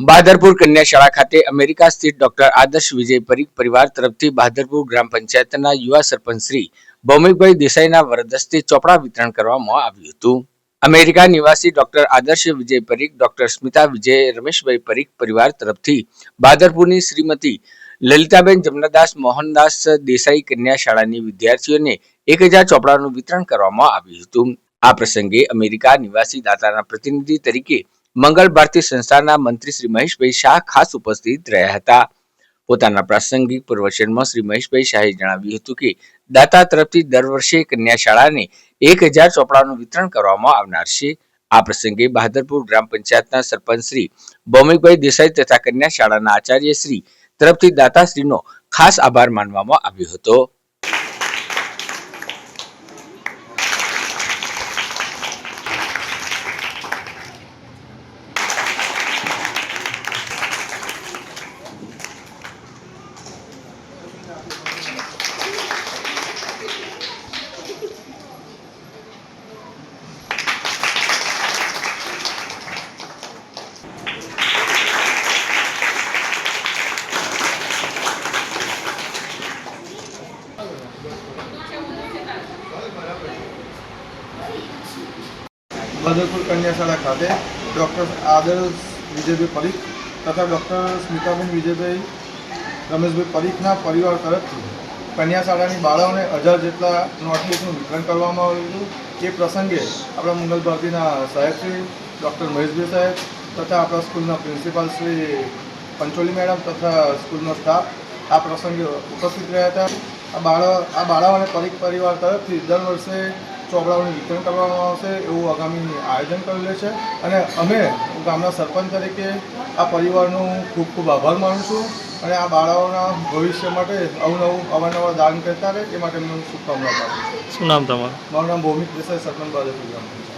બહાદરપુર કન્યા શાળા ખાતે અમેરિકા સ્થિત ડોક્ટર આદર્શ વિજય પરીખ પરિવાર તરફથી બહાદરપુર ગ્રામ પંચાયતના યુવા સરપંચ શ્રી ભૌમિકભાઈ દેસાઈના વરદસ્તે ચોપડા વિતરણ કરવામાં આવ્યું હતું. અમેરિકા નિવાસી ડોક્ટર આદર્શ વિજય પરીખ, ડોક્ટર સ્મિતા વિજય રમેશભાઈ પરીખ પરિવાર તરફથી બહાદરપુરની શ્રીમતી લલિતાબેન જમનાદાસ મોહનદાસ દેસાઈ કન્યા શાળાની વિદ્યાર્થીઓને 1000 ચોપડાનું વિતરણ કરવામાં આવ્યું હતું. આ પ્રસંગે અમેરિકા નિવાસી દાતાના પ્રતિનિધિ તરીકે મંગલ ભારતી સંસ્થાના મંત્રી શ્રી મહેશભાઈ શાહ ખાસ ઉપસ્થિત રહ્યા હતા. પોતાના પ્રાસંગિક પ્રવચનમાં શ્રી મહેશભાઈ શાહે જણાવ્યું હતું કે દાતા તરફથી દર વર્ષે કન્યા શાળાને 1000 ચોપડાનું વિતરણ કરવામાં આવનાર છે. આ પ્રસંગે બહાદરપુર ગ્રામ પંચાયતના સરપંચ શ્રી ભૌમિકભાઈ દેસાઈ તથા કન્યા શાળાના આચાર્ય શ્રી તરફથી દાતાશ્રીનો ખાસ આભાર માનવામાં આવ્યો હતો. બહાદરપુર કન્યા શાળા ખાતે ડૉક્ટર આદર્શ વિજયભાઈ પરીખ તથા ડૉક્ટર સ્મિતાબેન વિજયભાઈ રમેશભાઈ પરીખના પરિવાર તરફથી કન્યા શાળાની બાળાઓને 1000 જેટલા નોટબુકનું વિતરણ કરવામાં આવ્યું. એ પ્રસંગે આપણા મંગલ ભારતીના સાહેબ શ્રી ડૉક્ટર મહેશભાઈ સાહેબ તથા આપણા સ્કૂલના પ્રિન્સિપાલ શ્રી પંચોલી મેડમ તથા સ્કૂલનો સ્ટાફ આ પ્રસંગે ઉપસ્થિત રહ્યા હતા. આ બાળાઓને પરીખ પરિવાર તરફથી દર વર્ષે ચોપડાઓનું વિતરણ કરવામાં આવશે એવું આગામી આયોજન કરેલું છે અને અમે ગામના સરપંચ તરીકે આ પરિવારનો ખૂબ ખૂબ આભાર માનું છું અને આ બાળાઓના ભવિષ્ય માટે અવારનવાર દાન કરતા રહે એ માટે એમને શુભકામના પાઠવું છું. શું નામ તમારું? મારું નામ ભૌમિક દેસાઈ, સરપંચ બહાદરપુર ગ્રામ પંચાયત.